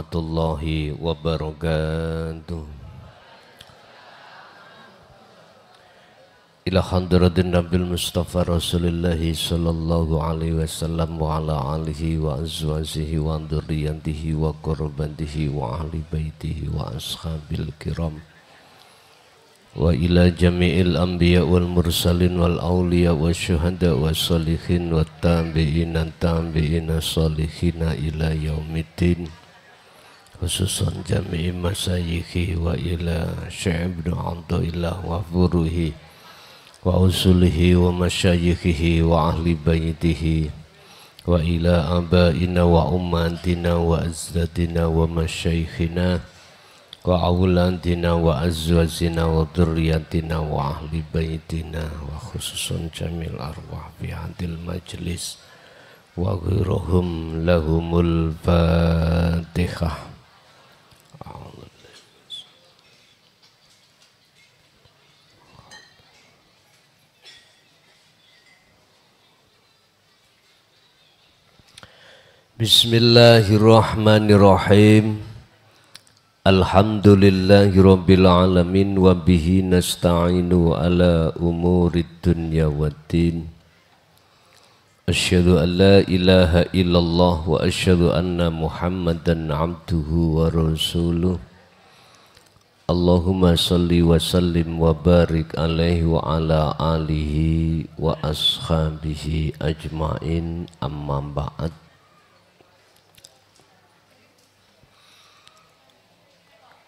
warahmatullahi wabarakatuh. Ila hadratin Nabil Mustafa Rasulillahi sallallahu alaihi wasallam wa ala alihi wa azwajihi wa dzurriyyatihi wa qurrabatihi wa ahli baitihi wa ashabil kiram wa ila jami'il anbiya wal mursalin wal awliya wa syuhada wa salihin wa tabi'ina salihina ila yaumiddin, khususan jami'i masayikhi wa ila Syekh Ibnu Athaillah wa furuhi wa usulihi wa masyayikhihi wa ahli baitihi wa ila abaina wa ummatina wa azdatina wa masyayikhina wa awladina wa azwajina wa dzurriyyatina wa ahli baitina wa khususan jamil arwah fi hadil majlis wa ghairuhum lahumul fatihah. Bismillahirrahmanirrahim. Alhamdulillahi rabbil alamin wa bihi nasta'inu ala umurid dunya waddin. Asyhadu an la ilaha illallah wa asyhadu anna Muhammadan abduhu wa rasuluh. Allahumma salli wa sallim wa barik alaihi wa ala alihi wa ashabihi ajma'in, amma ba'd.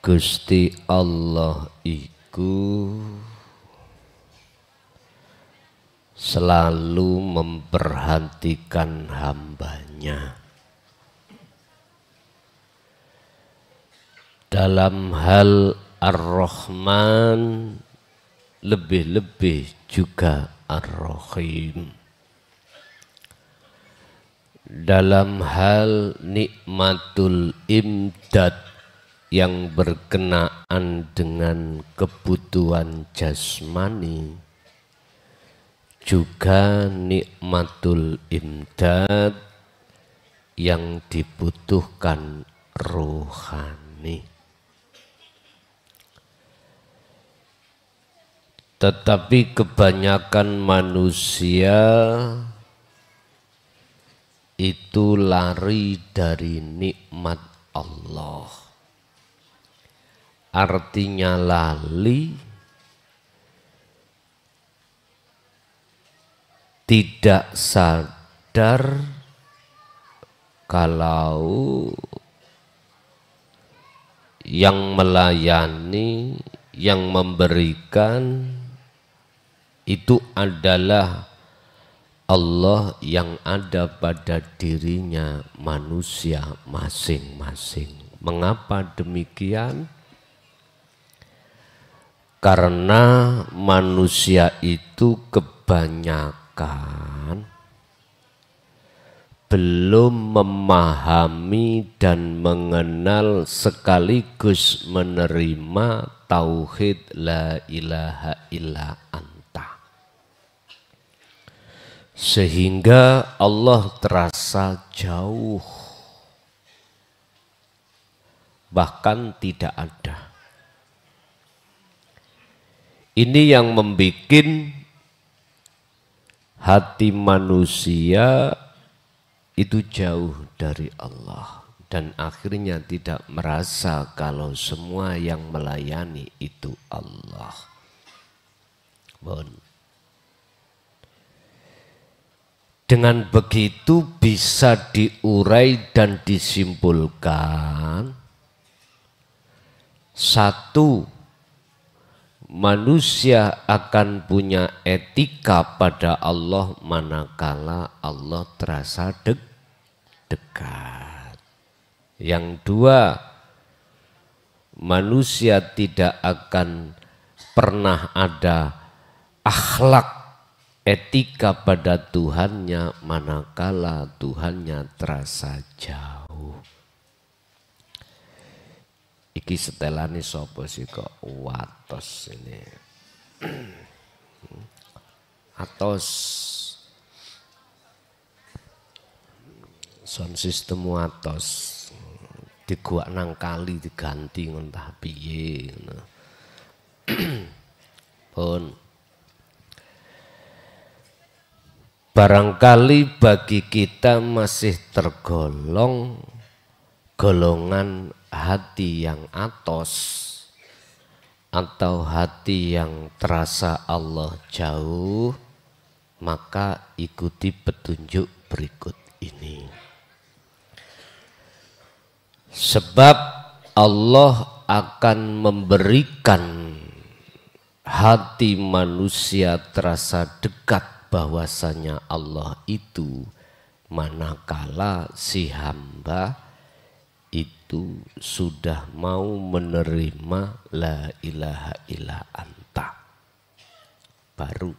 Gusti Allah iku selalu memperhatikan hambanya dalam hal Ar-Rahman, lebih-lebih juga Ar-Rahim. Dalam hal nikmatul imdad yang berkenaan dengan kebutuhan jasmani, juga nikmatul imdad yang dibutuhkan rohani. Tetapi kebanyakan manusia itu lari dari nikmat Allah. Artinya lali, tidak sadar kalau yang melayani, yang memberikan itu adalah Allah yang ada pada dirinya manusia masing-masing. Mengapa demikian? Karena manusia itu kebanyakan belum memahami dan mengenal sekaligus menerima tauhid la ilaha illa anta, sehingga Allah terasa jauh, bahkan tidak ada. Ini yang membuat hati manusia itu jauh dari Allah dan akhirnya tidak merasa kalau semua yang melayani itu Allah. Dengan begitu bisa diurai dan disimpulkan, satu, manusia akan punya etika pada Allah manakala Allah terasa dekat. Yang dua, manusia tidak akan pernah ada akhlak etika pada Tuhannya manakala Tuhannya terasa jauh. Iki setelane sapa sih kok watos ini. Atos sound system watos diguak nang kali diganti entah piye ngono. Pun barangkali bagi kita masih tergolong golongan hati yang atos atau hati yang terasa Allah jauh, maka ikuti petunjuk berikut ini. Sebab Allah akan memberikan hati manusia terasa dekat bahwasanya Allah itu manakala si hamba itu sudah mau menerima la ilaha illa anta. Baru.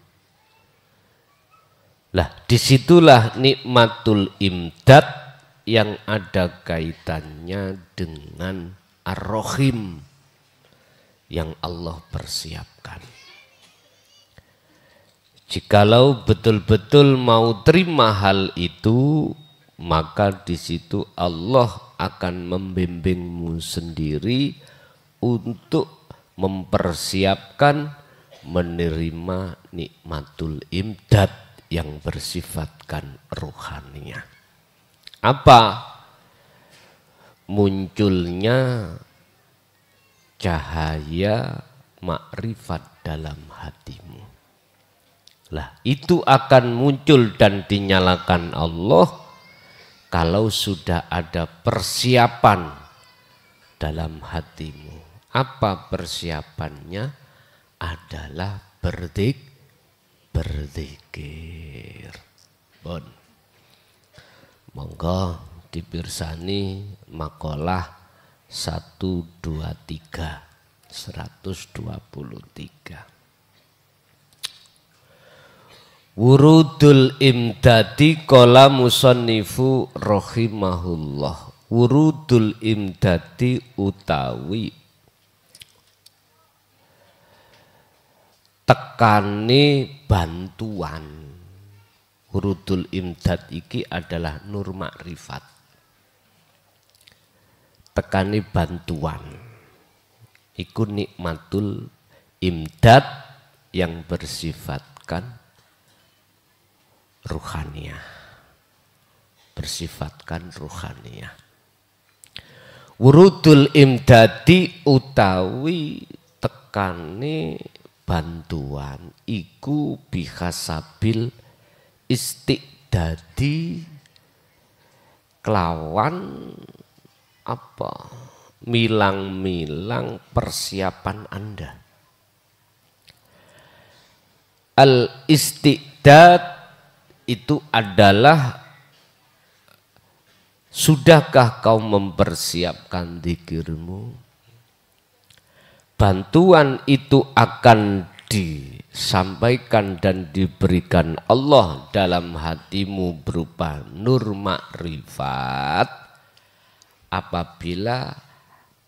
Lah disitulah nikmatul imdad yang ada kaitannya dengan Ar-Rahim yang Allah persiapkan. Jikalau betul-betul mau terima hal itu, maka di situ Allah akan membimbingmu sendiri untuk mempersiapkan menerima nikmatul imdad yang bersifatkan ruhaniyah. Apa? Munculnya cahaya makrifat dalam hatimu. Lah itu akan muncul dan dinyalakan Allah kalau sudah ada persiapan dalam hatimu. Apa persiapannya? Adalah berzikir. Bon. Monggo dipirsani makalah 123. Wurudul imdadi qala musannifu rahimahullah. Wurudul imdadi utawi tekane bantuan. Wurudul imdad iki adalah nur makrifat. Tekane bantuan. Iku nikmatul imdad yang bersifatkan ruhaniyah, bersifatkan ruhaniyah. Wurudul imdadi utawi tekane bantuan iku bihasabil istiqdadi kelawan apa? Milang-milang persiapan Anda. Al istiqdad itu adalah sudahkah kau mempersiapkan zikirmu? Bantuan itu akan disampaikan dan diberikan Allah dalam hatimu berupa nur makrifat apabila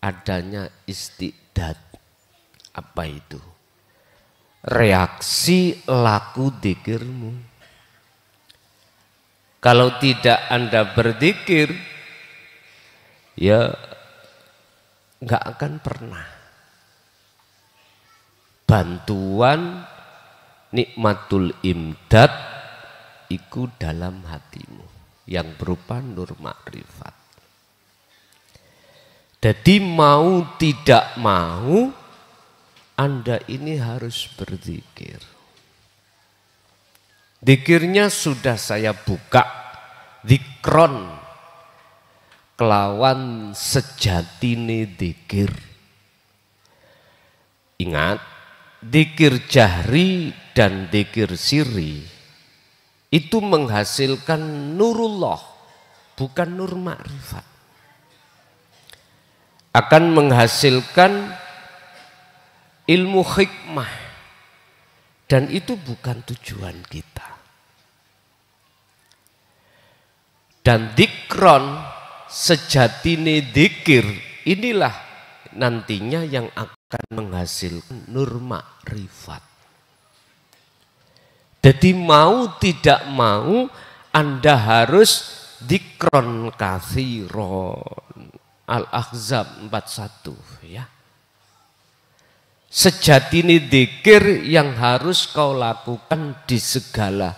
adanya istiqdad. Apa itu? Reaksi laku zikirmu. Kalau tidak Anda berzikir, ya nggak akan pernah. Bantuan nikmatul imdad itu dalam hatimu yang berupa nur makrifat. Jadi mau tidak mau Anda ini harus berzikir. Zikirnya sudah saya buka, zikron kelawan sejatine zikir. Ingat, zikir jahri dan zikir sirri itu menghasilkan nurullah, bukan nur makrifat. Akan menghasilkan ilmu hikmah dan itu bukan tujuan kita. Dan dikron sejatine dzikir inilah nantinya yang akan menghasilkan nur makrifat. Jadi mau tidak mau Anda harus dikron kathiron. Al-Ahzab 41 ya. Sejatine dzikir yang harus kau lakukan di segala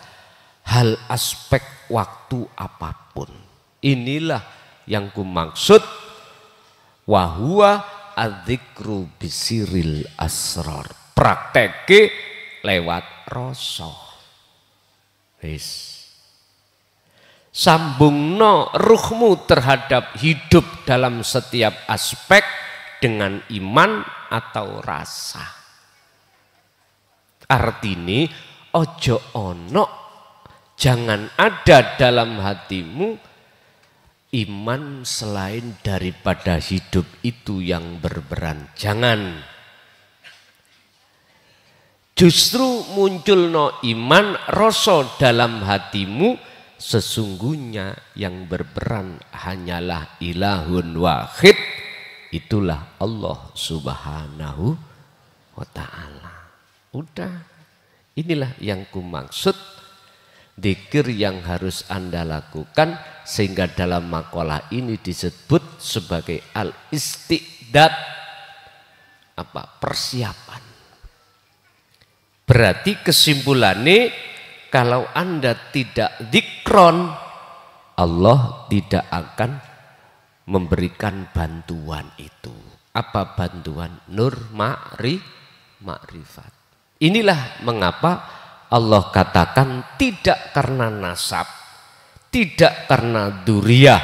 hal aspek waktu apapun. Inilah yang kumaksud wahwa adzikru bisiril asrar. Prakteke lewat rasa. Wis. Sambungno ruhmu terhadap hidup dalam setiap aspek dengan iman atau rasa. Artine ojo ono, jangan ada dalam hatimu iman selain daripada hidup itu yang berperan. Jangan. Justru muncul no iman rasa dalam hatimu. Sesungguhnya yang berperan hanyalah ilahun wahid, itulah Allah subhanahu wa ta'ala. Udah, inilah yang kumaksud dzikir yang harus Anda lakukan, sehingga dalam makalah ini disebut sebagai al-istiqdad, persiapan. Berarti kesimpulannya, kalau Anda tidak dzikron, Allah tidak akan memberikan bantuan itu. Apa bantuan? Nur ma'rifat. Inilah mengapa Allah katakan tidak karena nasab, tidak karena duriyah.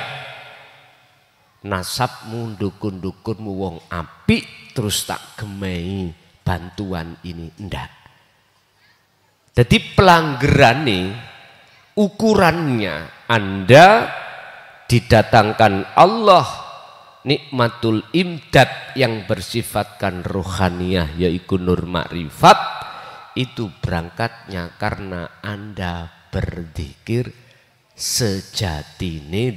Nasabmu dukun-dukunmu wong apik terus tak gemei bantuan ini, ndak. Jadi pelanggaran nih, ukurannya Anda didatangkan Allah nikmatul imdad yang bersifatkan rohaniyah, yaitu nur makrifat, itu berangkatnya karena Anda berzikir sejatine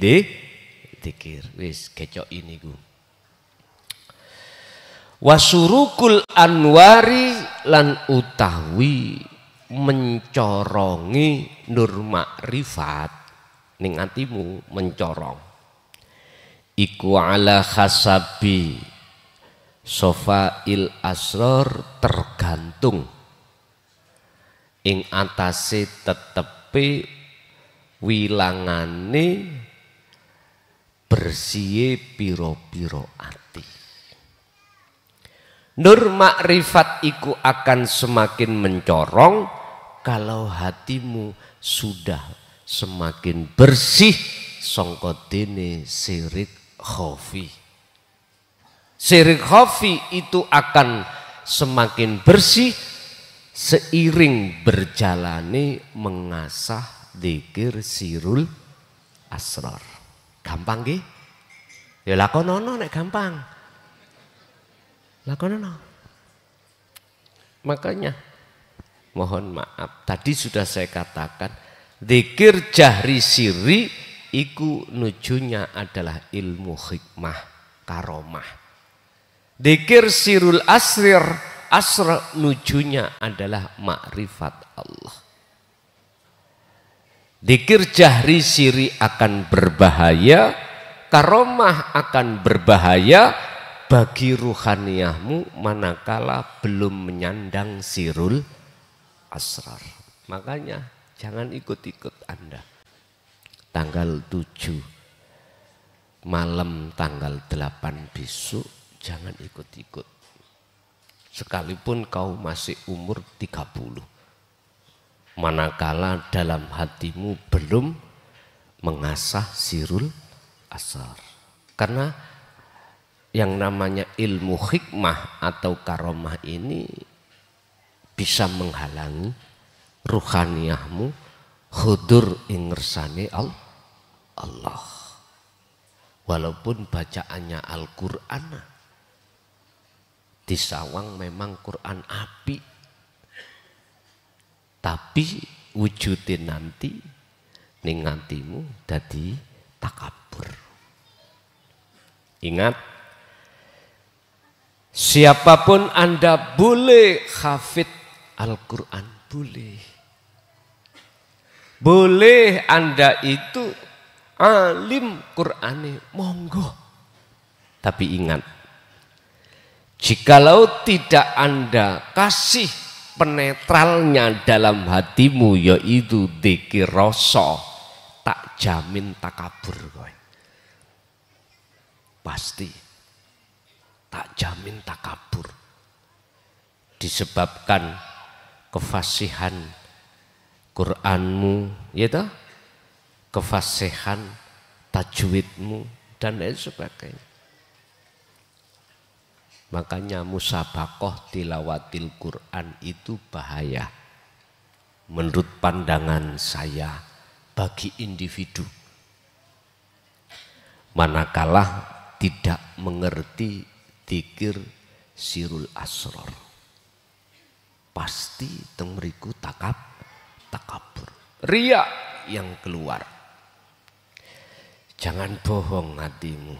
dzikir. Wis kecok ini ku. Wasurukul anwari lan utawi mencorongi nur makrifat ning atimu, mencorong iku ala khasabi sofail asror, tergantung ing atase tetepe wilangane bersihe piro-piro ati. Nur makrifat iku akan semakin mencorong kalau hatimu sudah semakin bersih sangka dene syirik khafi. Syirik khafi itu akan semakin bersih seiring berjalane mengasah dzikir sirul asrar. Gampang nggih? Ya lakonono nek gampang. Lakonono. Makanya mohon maaf, tadi sudah saya katakan dzikir jahri sirri iku nujunya adalah ilmu hikmah karomah. Dzikir sirul asr nujunya adalah makrifat Allah. Dzikir jahri sirri akan berbahaya, karomah akan berbahaya bagi ruhaniyahmu manakala belum menyandang sirul asrar. Makanya jangan ikut-ikut Anda. Tanggal 7 malam tanggal 8 besok jangan ikut-ikut. Sekalipun kau masih umur 30. Manakala dalam hatimu belum mengasah sirul asrar. Karena yang namanya ilmu hikmah atau karomah ini bisa menghalangi ruhaniyahmu hudur ing ngersane Allah. Walaupun bacaannya Al-Qur'an, disawang memang Quran api, tapi wujudin nanti ning atimu dadi takabur. Ingat, siapapun Anda boleh hafid Al-Quran, boleh. Boleh Anda itu alim Qur'ane, monggo. Tapi ingat, jikalau tidak Anda kasih penetralnya dalam hatimu, yaitu dzikir rasa, tak jamin takabur kowe. Pasti tak jamin takabur. Disebabkan kefasihan Quranmu, ya toh? Kefasihan tajwidmu dan lain sebagainya. Makanya musabaqah tilawatil Quran itu bahaya. Menurut pandangan saya bagi individu. Manakala tidak mengerti dzikir sirul asror. Pasti temeriku takabur. Riya yang keluar. Jangan bohong hatimu.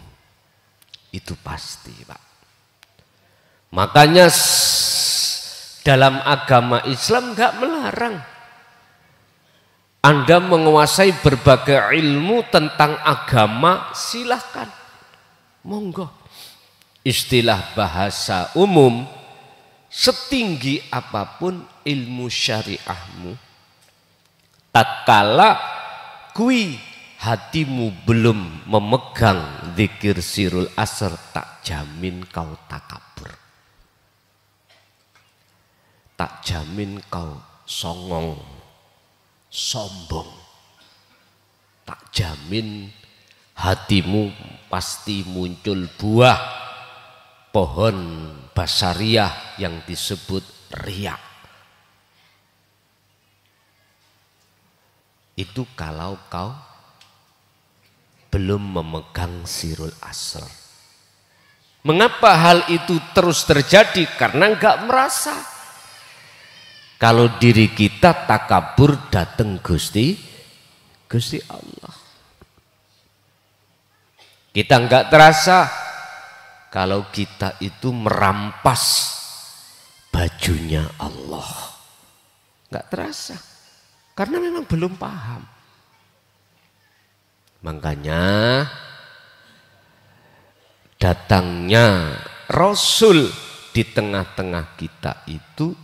Itu pasti, Pak. Makanya dalam agama Islam enggak melarang Anda menguasai berbagai ilmu tentang agama, silahkan. Monggo. Istilah bahasa umum, setinggi apapun ilmu syariahmu, tatkala kui hatimu belum memegang dzikir sirul asr, tak jamin kau takabur. Tak jamin kau songong, sombong. Tak jamin hatimu pasti muncul buah pohon basariah yang disebut riya. Itu kalau kau belum memegang sirul asr. Mengapa hal itu terus terjadi? Karena enggak merasa. Kalau diri kita takabur, datang Gusti Allah. Kita enggak terasa kalau kita itu merampas bajunya Allah. Enggak terasa. Karena memang belum paham. Makanya datangnya Rasul di tengah-tengah kita itu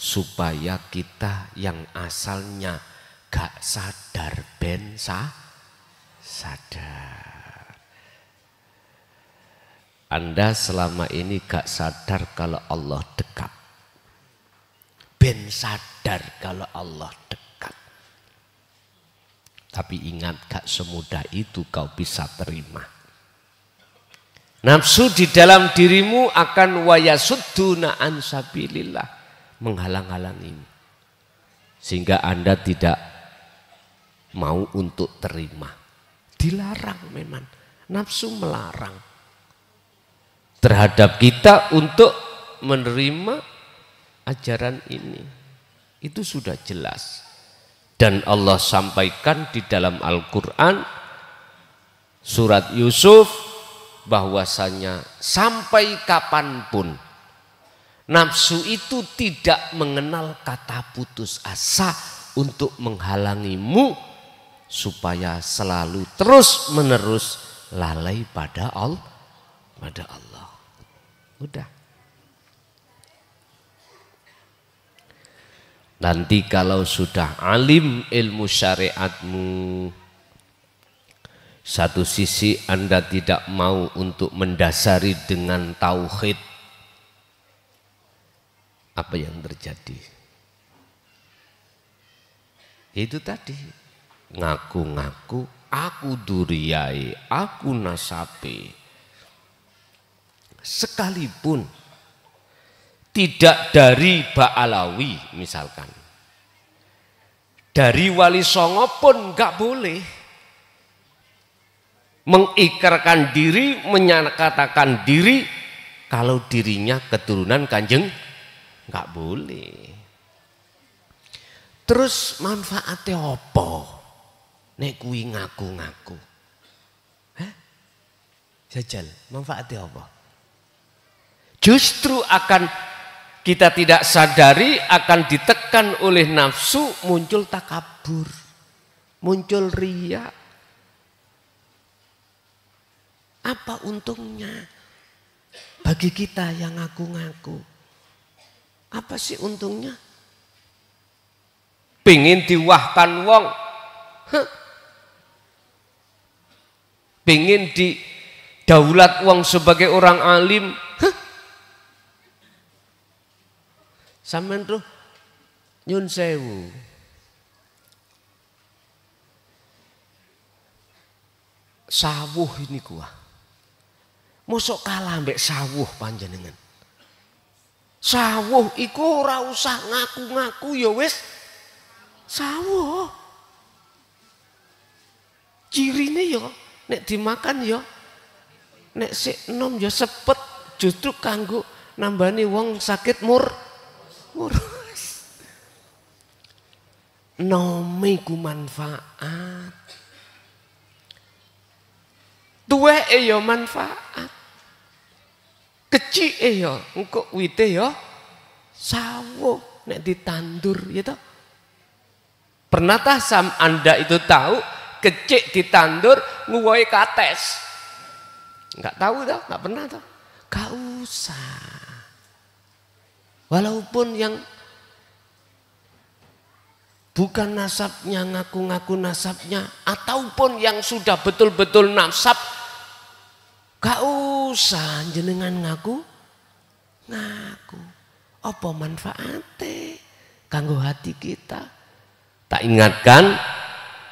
supaya kita yang asalnya gak sadar ben sadar. Anda selama ini gak sadar kalau Allah dekat. Ben sadar kalau Allah dekat. Tapi ingat, gak semudah itu kau bisa terima. Nafsu di dalam dirimu akan wayasudduna an sabilillah, menghalang-halangimu, sehingga Anda tidak mau untuk terima. Dilarang memang, nafsu melarang terhadap kita untuk menerima ajaran ini. Itu sudah jelas. Dan Allah sampaikan di dalam Al-Quran surat Yusuf bahwasanya sampai kapanpun nafsu itu tidak mengenal kata putus asa untuk menghalangimu supaya selalu terus menerus lalai pada Allah. Udah. Nanti kalau sudah alim ilmu syariatmu, satu sisi Anda tidak mau untuk mendasari dengan tauhid, apa yang terjadi? Itu tadi, ngaku-ngaku aku duriyai, aku nasabe. Sekalipun tidak dari Ba'alawi misalkan, dari Wali Songo pun enggak boleh mengikrarkan diri, menyatakan diri kalau dirinya keturunan Kanjeng, enggak boleh. Terus manfaatnya apa nek kuwi ngaku-ngaku? Jajal, manfaatnya apa? Justru akan kita tidak sadari, akan ditekan oleh nafsu, muncul takabur, muncul riya. Apa untungnya bagi kita yang ngaku-ngaku? Apa sih untungnya? Pengen diwahkan wong, pengen didaulat wong sebagai orang alim. Sampeyan tuh nyun sewu. Sawuh ini kuah. Mosok kalah mbek sawuh panjenengan. Sawuh iku ora usah ngaku-ngaku ya wis sawuh. Cirine ya nek dimakan ya nek sik enom ya sepet, justru kanggo nambani wong sakit murus. Nome ku manfaat. Tuweke ya manfaat. Kecike ya engko wite ya sawuh nek ditandur ya toh. Pernah tah Anda itu tahu kecik ditandur nguwohe kates? Enggak tahu toh, enggak pernah toh. Gak usah. Walaupun yang bukan nasabnya ngaku-ngaku nasabnya ataupun yang sudah betul-betul nasab, gak usah jenengan ngaku. Apa manfaatnya kanggo hati kita? Tak ingatkan,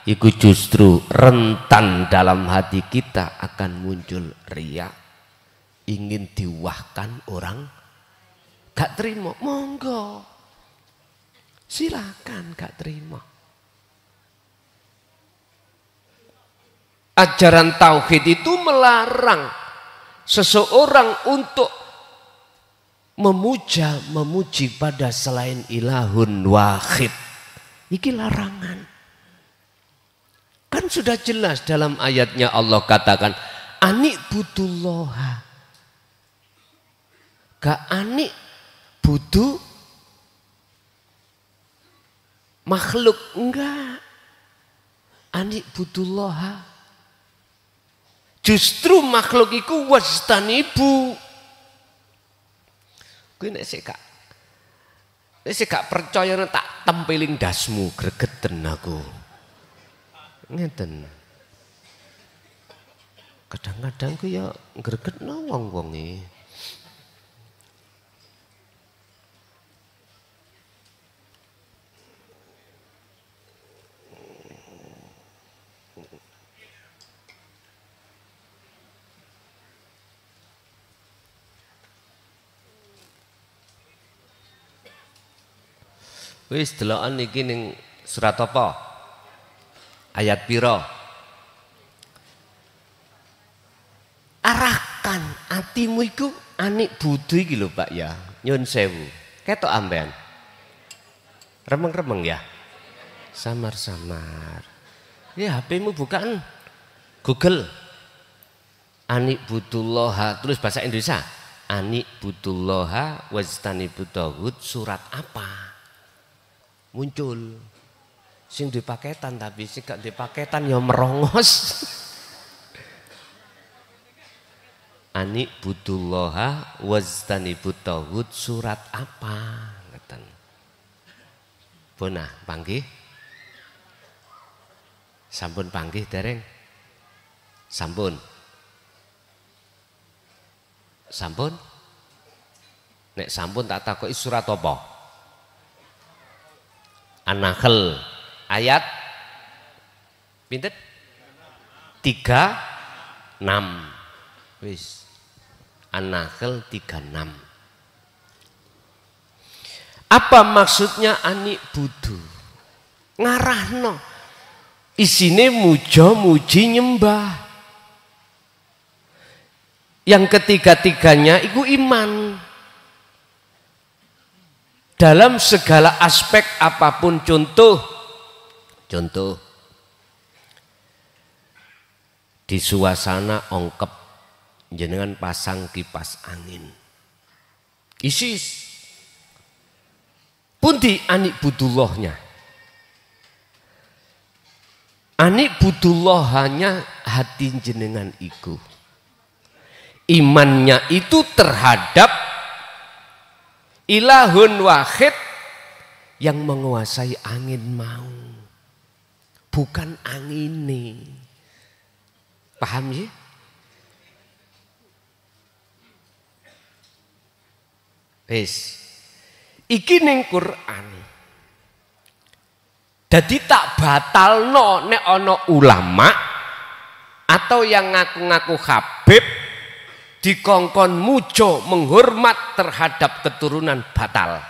itu justru rentan dalam hati kita akan muncul riya, ingin diwahkan orang, gak terima, monggo, silakan gak terima. Ajaran tauhid itu melarang seseorang untuk memuji pada selain ilahun wahid. Iki larangan. Kan sudah jelas dalam ayatnya Allah katakan anik butullaha. Gak anik butuh makhluk, enggak. Anik butullaha. Justru makhluk iku wastanibu. Kuwi nek sik gak percaya tak tempeling dasmu gregeten aku. Ngeten. Kadang-kadang ku ya gregetno wong-wonge. Wis deloken iki ning surat apa? Ayat pira? Arahkan atimu iku anik budu iki lho Pak ya. Nyun sewu. Ketok ambean. Remeng-remeng ya. Samar-samar. Ya HP-mu bukaan Google. Anik butullaha terus bahasa Indonesia. Anik butullaha wajtanibut taghut surat apa? Muncul sing di paketan tapi sing gak di paketan ya merongos. Anik butullaha wajtanibut taghut surat apa ngeten. Bonah panggih. Sampun panggih dereng? Sampun. Sampun? Nek sampun tak takoki surat apa? An-Nahl ayat pinten? 36. Wis. An-Nahl 36. Apa maksudnya anik budu? Ngarahno. Isine muja muji nyembah. Yang ketiga-tiganya itu iman. Dalam segala aspek apapun, contoh di suasana ongkep jenengan pasang kipas angin isis pundi anik budullahnya. Anik budullah hanya hati jenengan iku imannya itu terhadap ilahun wahid yang menguasai angin mau, bukan angine. Paham ya? Wis. Iki ning Quran. Dadi tak batalno nek ana ulama atau yang ngaku-ngaku Habib dikongkon mujo menghormat terhadap keturunan batal.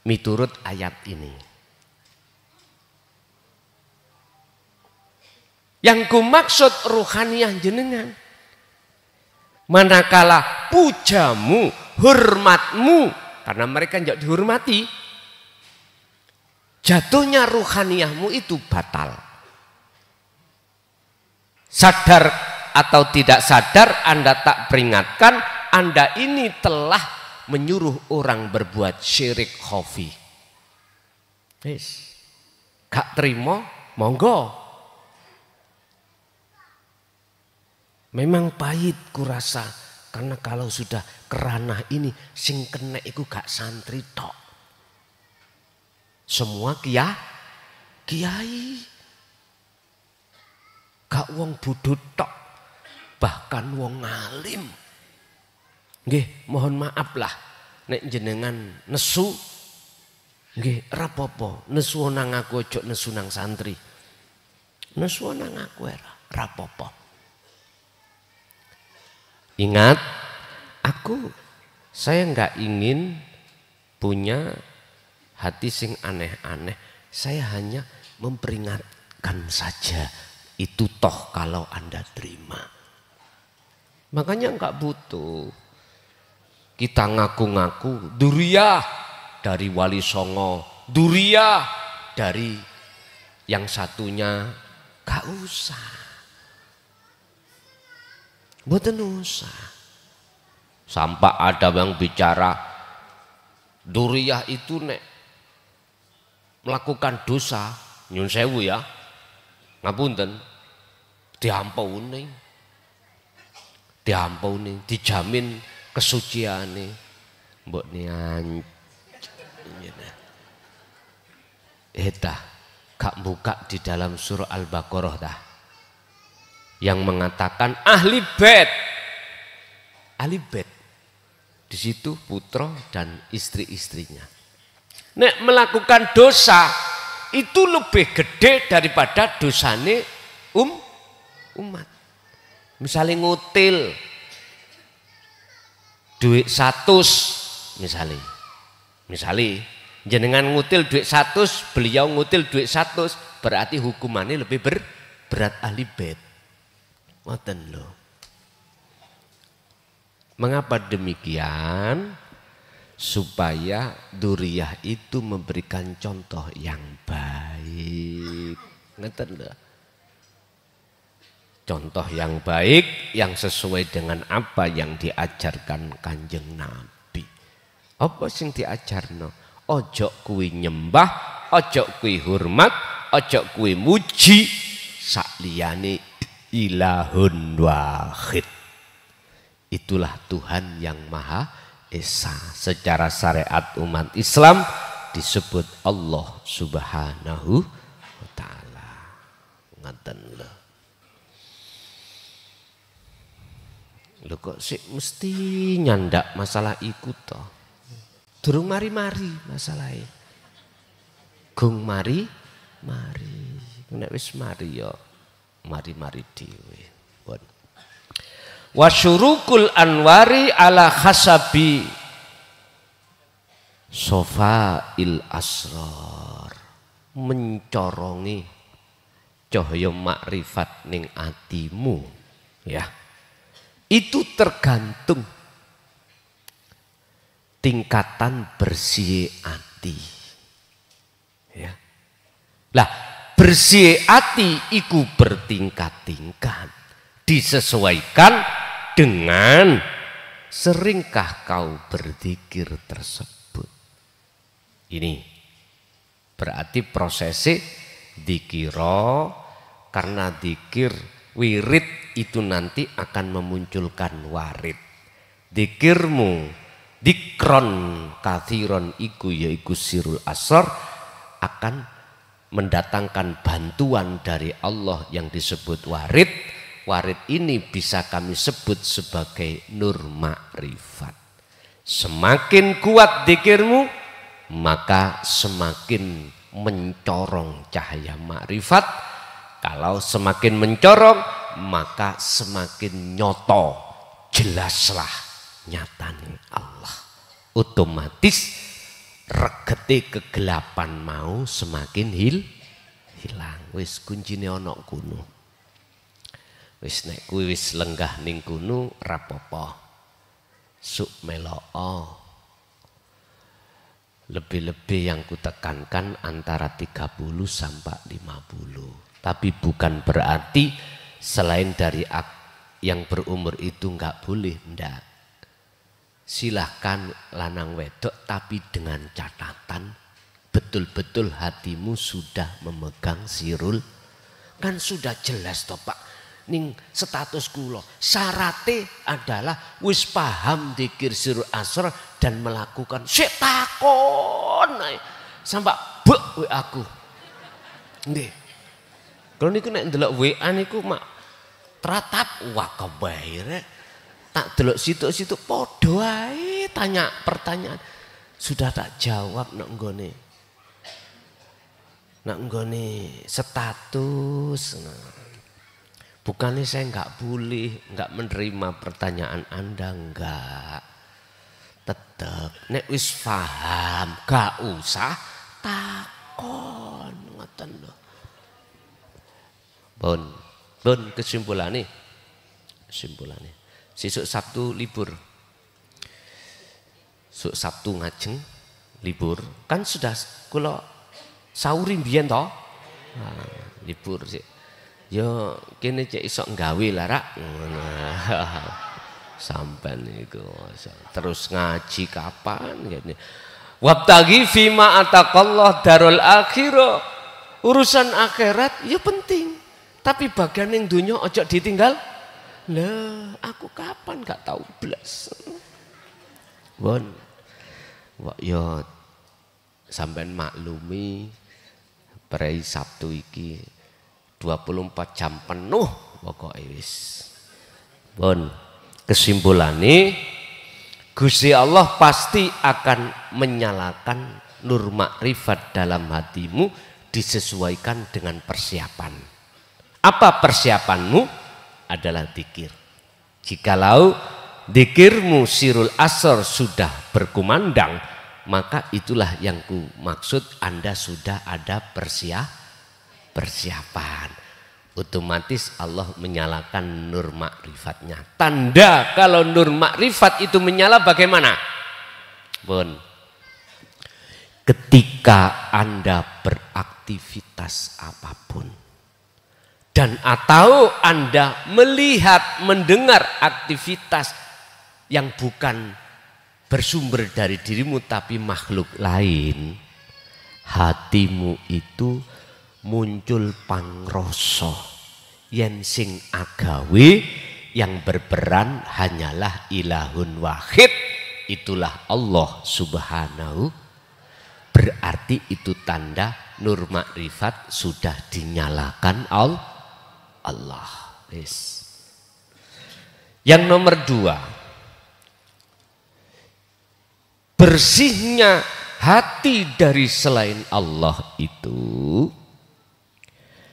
Miturut ayat ini. Yang kumaksud ruhaniyah jenengan. Manakala pujamu, hormatmu, karena mereka tidak dihormati, jatuhnya ruhaniyahmu itu batal. Sadar atau tidak sadar Anda tak peringatkan, Anda ini telah menyuruh orang berbuat syirik khafi. Wis. Gak terima, monggo. Memang pahit kurasa, karena kalau sudah kerana ini sing kena iku gak santri tok. Semua kiai. Gak wong bodho tok, bahkan wong alim. Nggih, mohon maaf lah nek jenengan nesu. Nggih, rapopo, nesu nang aku ojo nesu nang santri. Nesu nang aku era, rapopo. Ingat, saya nggak ingin punya hati sing aneh-aneh. Saya hanya memperingatkan saja. Itu toh kalau Anda terima. Makanya nggak butuh kita ngaku-ngaku duriyah dari Wali Songo, duriyah dari yang satunya, gak usah. Mboten usah. Sampai ada yang bicara duriyah itu nek melakukan dosa, nyun sewu ya, ngapunten, diampuni, dijamin kesuciane. Mbok nian eta gak buka di dalam surah Al-Baqarah dah, yang mengatakan ahli bait. Ahli bait di situ putra dan istri-istrinya. Nek melakukan dosa itu lebih gede daripada dosane umat. Misalnya ngutil duit 100 misalnya jenengan ngutil duit 100, beliau ngutil duit 100, berarti hukumannya lebih berat ahli bait. Ngoten lho. Mengapa demikian? Supaya duriyah itu memberikan contoh yang baik. Ngoten lho. Contoh yang baik yang sesuai dengan apa yang diajarkan Kanjeng Nabi. Apa sing diajarno? Ojo kuwi nyembah, ojo kuwi hormat, ojo kuwi muji sakliyane ilahun wahid. Itulah Tuhan yang Maha Esa. Secara syariat umat Islam disebut Allah Subhanahu wa Ta'ala. Ngaten lho. Lho kok sih mesti nyandak masalah iku to. Durung mari-mari masalahe. Gung mari. Nek wis mari ya mari-mari dhewe. Wa syurukul anwari ala khasabi sofail asrar. Mencorongi cahaya makrifat ning atimu, ya. Itu tergantung tingkatan bersih hati, ya. Lah bersih hati iku bertingkat-tingkat, disesuaikan dengan seringkah kau berzikir tersebut. Ini berarti prosesnya dikira, karena dikir wirid itu nanti akan memunculkan warid. Dikirmu dikron kathiron iku yaiku sirul asrar akan mendatangkan bantuan dari Allah yang disebut warid. Warid ini bisa kami sebut sebagai nur makrifat. Semakin kuat dikirmu, maka semakin mencorong cahaya makrifat. Kalau semakin mencorong, maka semakin nyoto, jelaslah nyatanya Allah. Otomatis regete kegelapan mau semakin hilang. Wis kuncine ana kuno. Wis nek kuwi wis lenggah ning kuno rapopo. Suk meloo. Lebih-lebih yang kutekankan antara 30 sampai 50. Tapi bukan berarti selain dari yang berumur itu enggak boleh, enggak. Silahkan lanang wedok tapi dengan catatan betul-betul hatimu sudah memegang sirul. Kan sudah jelas toh Pak. Ning status kula syarate adalah wis paham dikir sirul asrar dan melakukan sik takon sampai bek aku. Nggih. Kalau niku nek ndelok WA niku mak teratap wah kebaire. Tak delok situk-situk podo ae tanya pertanyaan. Sudah tak jawab nak nggone. Nak nggone status. Bukannya saya enggak boleh, enggak menerima pertanyaan Anda, enggak. Tetap nek wis paham, gak usah takon ngoten lho. Bon kesimpulannya. Sesuk Sabtu libur. Sesuk Sabtu ngajeng libur. Kan sudah kula sauri mbiyen to. Nah, libur sih. Yo kene cek iso nggawe lah rak. Sampai niku terus ngaji kapan ngene. Wabtaghi fima ataqallah darul akhirah. Urusan akhirat ya penting. Tapi bagian yang dunia ojo ditinggal. Lah, aku kapan gak tahu blas. Bon. Wak yo sampean maklumi prei Sabtu iki 24 jam penuh pokoknya wis. Bon, kesimpulannya Gusti Allah pasti akan menyalakan nur makrifat dalam hatimu disesuaikan dengan persiapan. Apa persiapanmu? Adalah dzikir. Jikalau dzikirmu sirul asr sudah berkumandang, maka itulah yang ku maksud Anda sudah ada persiapan. Otomatis Allah menyalakan nur makrifatnya. Tanda kalau nur makrifat itu menyala bagaimana? Bon. Ketika Anda beraktivitas apapun dan atau Anda melihat, mendengar aktivitas yang bukan bersumber dari dirimu tapi makhluk lain, hatimu itu muncul pangroso yen sing agawe yang berperan hanyalah ilahun wahid, itulah Allah subhanahu. Berarti itu tanda nur makrifat sudah dinyalakan Allah. Yes. Yang nomor 2, bersihnya hati dari selain Allah itu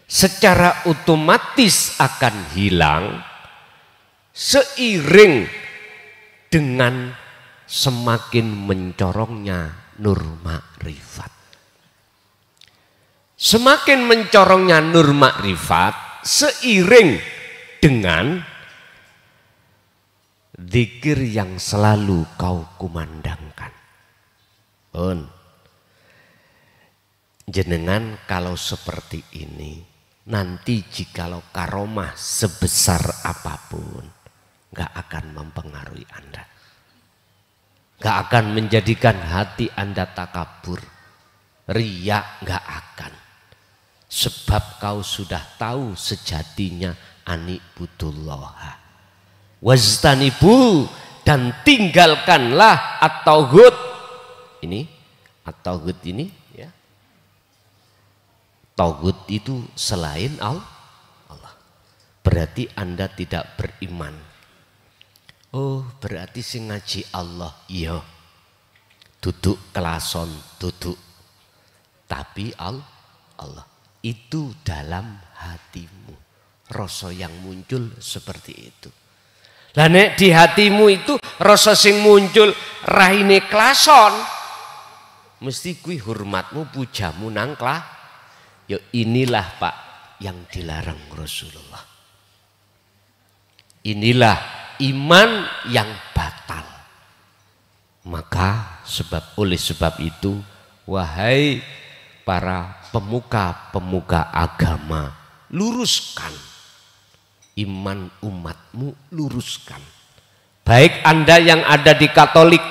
secara otomatis akan hilang seiring dengan semakin mencorongnya nur makrifat. Semakin mencorongnya nur makrifat seiring dengan zikir yang selalu kau kumandangkan. Jenengan kalau seperti ini, nanti jikalau karomah sebesar apapun gak akan mempengaruhi Anda, gak akan menjadikan hati Anda takabur, riya gak akan. Sebab kau sudah tahu sejatinya anibudullaha wastanibu, dan tinggalkanlah at-tauhid. Ini at-tauhid ini ya. Tauhid itu selain Allah. Berarti Anda tidak beriman. Oh, berarti sing ngaji Allah. Iya. Duduk kelason, duduk. Tapi Allah itu dalam hatimu. Rasa yang muncul seperti itu. Lah nek di hatimu itu rasa sing muncul raine klason, mesti kui hormatmu, pujamu nang klah. Ya inilah Pak yang dilarang Rasulullah. Inilah iman yang batal. Maka oleh sebab itu, wahai para pemuka-pemuka agama, luruskan iman umatmu, luruskan. Baik Anda yang ada di Katolik,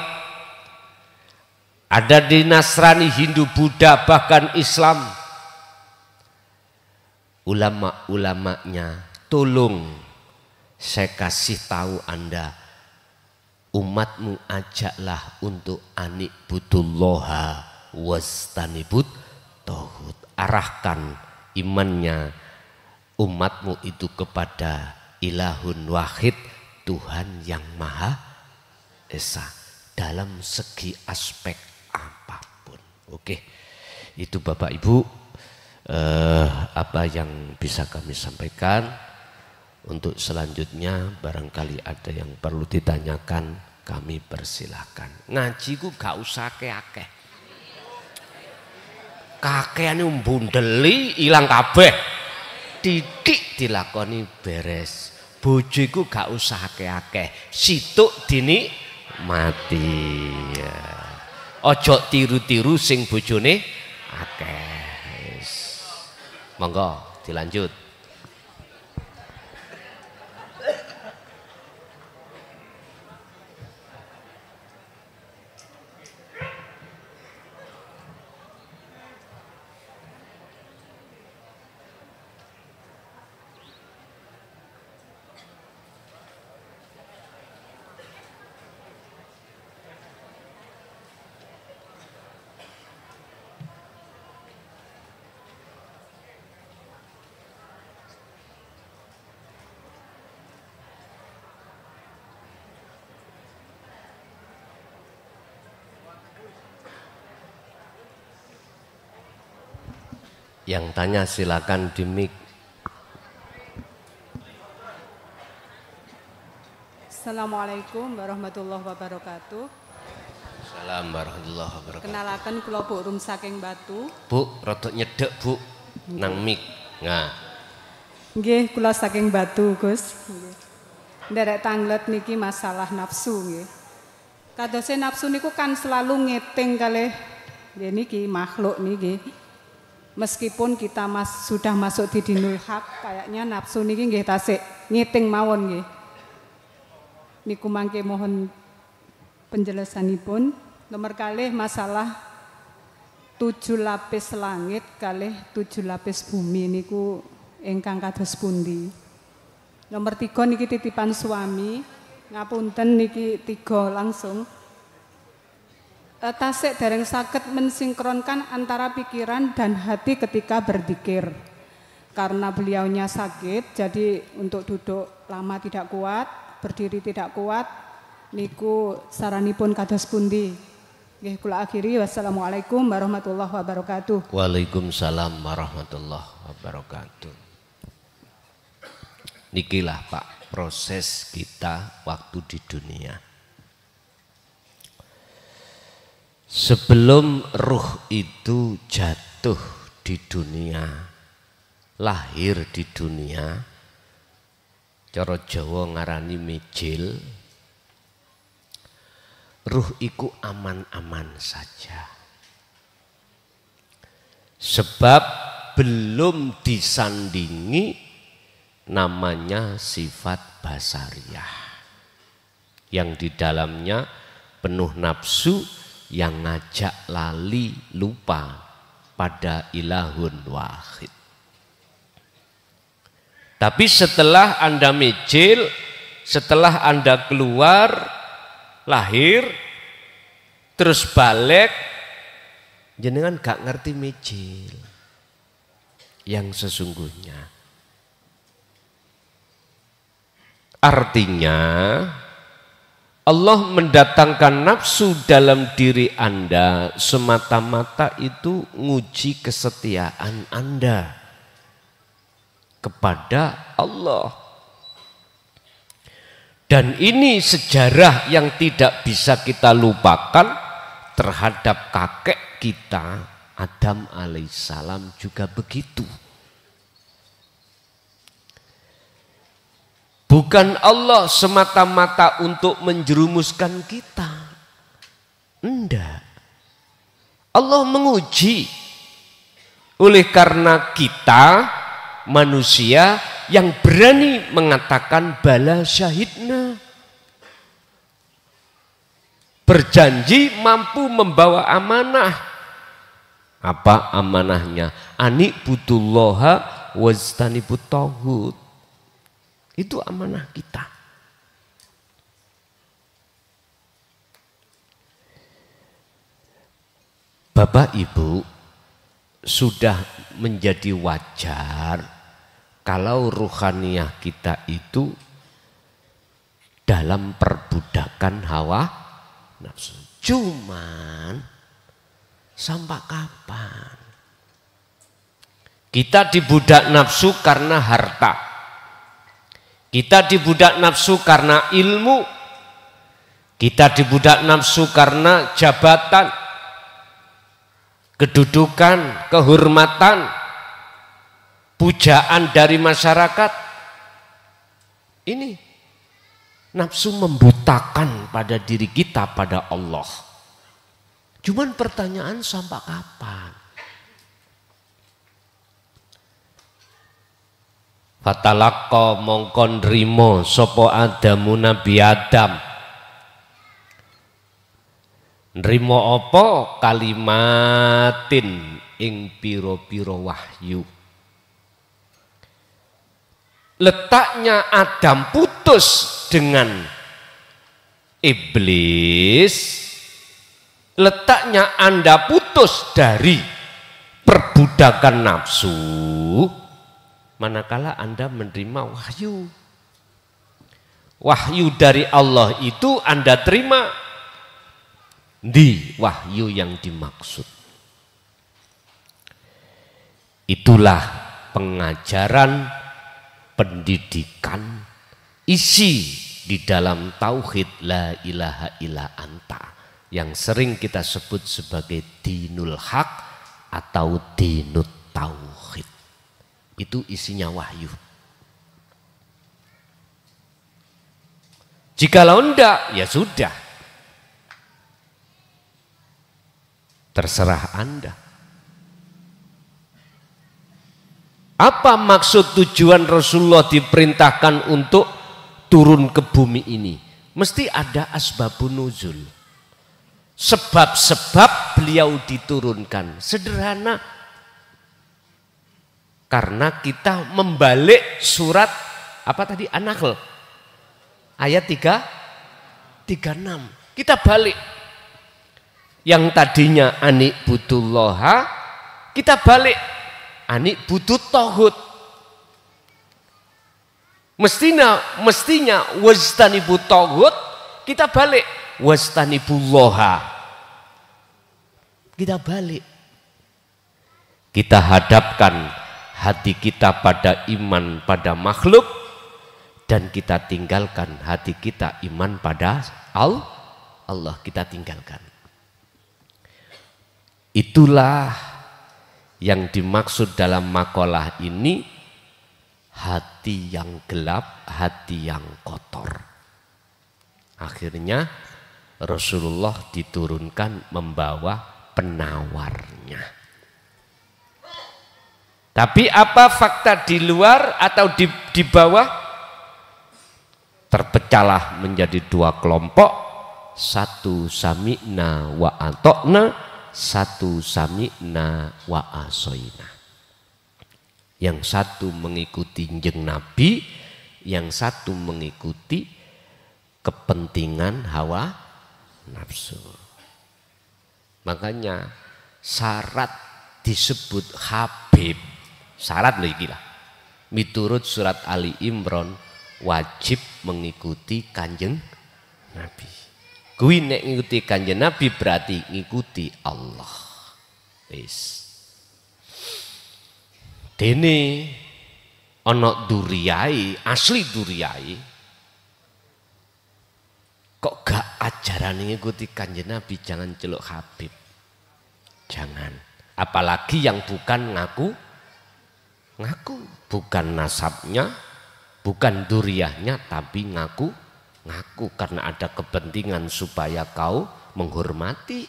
ada di Nasrani, Hindu, Buddha, bahkan Islam, ulama-ulamanya, tolong saya kasih tahu Anda, umatmu ajaklah untuk anibudullaha wastanibut tauhid. Arahkan imannya umatmu itu kepada ilahun wahid, Tuhan yang Maha Esa, dalam segi aspek apapun. Oke, itu Bapak Ibu apa yang bisa kami sampaikan. Untuk selanjutnya barangkali ada yang perlu ditanyakan, kami persilahkan. Ngaji ku gak usah akeh-akeh. Kakeane mbundeli ilang kabeh. Titik dilakoni beres. Bojoku gak usah akeh-akeh. Situk dini mati. Ojo tiru-tiru sing bojone akeh. Monggo dilanjut. Yang tanya silakan di mic. Assalamualaikum warahmatullahi wabarakatuh. Assalamualaikum warahmatullahi wabarakatuh. Kenalakan kula Bu Rum saking Batu. Bu, rada nyedek Bu nang mic. Nah. Nggih, kula saking Batu, Gus. Nggih. Nderek tanglet niki masalah nafsu nggih. Kadose nafsu niku kan selalu ngeting kalih nggih niki makhluk niki. Meskipun kita sudah masuk di dinul haq, kayaknya nafsu niki nggih tasik ngiting mawon nggih. Niku mangke mohon penjelasanipun. Nomor kalih masalah 7 lapis langit kalih 7 lapis bumi niku ingkang kados pundi. Nomor 3 niki titipan suami, ngapunten niki 3 langsung. Tasik dereng saged mensinkronkan antara pikiran dan hati ketika berzikir. Karena beliaunya sakit, jadi untuk duduk lama tidak kuat, berdiri tidak kuat, niku saranipun kados pundi. Nggih kula akhiri, wassalamualaikum warahmatullahi wabarakatuh. Waalaikumsalam warahmatullahi wabarakatuh. Nikilah Pak proses kita waktu di dunia. Sebelum ruh itu jatuh di dunia, lahir di dunia, cara Jawa ngarani mijil, ruh iku aman-aman saja. Sebab belum disandingi namanya sifat basariyah, yang di dalamnya penuh nafsu, yang ngajak lali lupa pada ilahun wahid. Tapi setelah Anda micil, setelah Anda keluar, lahir, terus balik, jenengan gak ngerti micil yang sesungguhnya. Artinya Allah mendatangkan nafsu dalam diri Anda semata-mata itu nguji kesetiaan Anda kepada Allah. Dan ini sejarah yang tidak bisa kita lupakan terhadap kakek kita Adam alaihissalam juga begitu. Bukan Allah semata-mata untuk menjerumuskan kita. Enggak. Allah menguji. Oleh karena kita manusia yang berani mengatakan bala syahidna. Berjanji mampu membawa amanah. Apa amanahnya? Ani'budullaha wajtanibut taghut. Itu amanah kita. Bapak Ibu, sudah menjadi wajar kalau ruhaniyah kita itu dalam perbudakan hawa nafsu. Cuman sampai kapan? Kita dibudak nafsu karena harta. Kita dibudak nafsu karena ilmu. Kita dibudak nafsu karena jabatan, kedudukan, kehormatan, pujaan dari masyarakat. Ini nafsu membutakan pada diri kita pada Allah. Cuman pertanyaan sampai kapan? Fatalaqqa mongkon rimo sopo Adamu Nabi Adam. Nrimo apa? Kalimatin ing piro-piro wahyu. Letaknya Adam putus dengan iblis, letaknya Anda putus dari perbudakan nafsu manakala Anda menerima wahyu. Wahyu dari Allah itu Anda terima di wahyu yang dimaksud. Itulah pengajaran, pendidikan, isi di dalam tauhid la ilaha illa anta yang sering kita sebut sebagai dinul haq atau dinut tauhid. Itu isinya wahyu. Jikalau enggak, ya sudah. Terserah Anda. Apa maksud tujuan Rasulullah diperintahkan untuk turun ke bumi ini? Mesti ada asbabun nuzul. Sebab-sebab beliau diturunkan. Sederhana. Karena kita membalik surat apa tadi? An-Nahl ayat 36. Kita balik. Yang tadinya ani'budullaha, kita balik ani'budut taghut. Mestinya wajtanibut taghut, kita balik wajtanibullaha. Kita balik. Kita hadapkan hati kita pada iman pada makhluk dan kita tinggalkan hati kita iman pada Allah, kita tinggalkan. Itulah yang dimaksud dalam makalah ini, hati yang gelap, hati yang kotor. Akhirnya Rasulullah diturunkan membawa penawarnya. Tapi apa fakta di luar atau di bawah? Terpecahlah menjadi dua kelompok. Satu sami'na wa atokna, satu sami'na wa asoina. Yang satu mengikuti jeng Nabi, yang satu mengikuti kepentingan hawa nafsu. Makanya syarat disebut Habib, syarat loh iki lah. Miturut surat Ali Imran wajib mengikuti kanjeng Nabi. Kuwi nek ngikuti kanjeng Nabi berarti ngikuti Allah. Wis. Dene ana duriyai, asli duriyai. Kok gak ajaran ngikuti kanjeng Nabi, jangan celuk Habib. Jangan. Apalagi yang bukan ngaku, bukan nasabnya, bukan duriyahnya, tapi ngaku karena ada kepentingan supaya kau menghormati.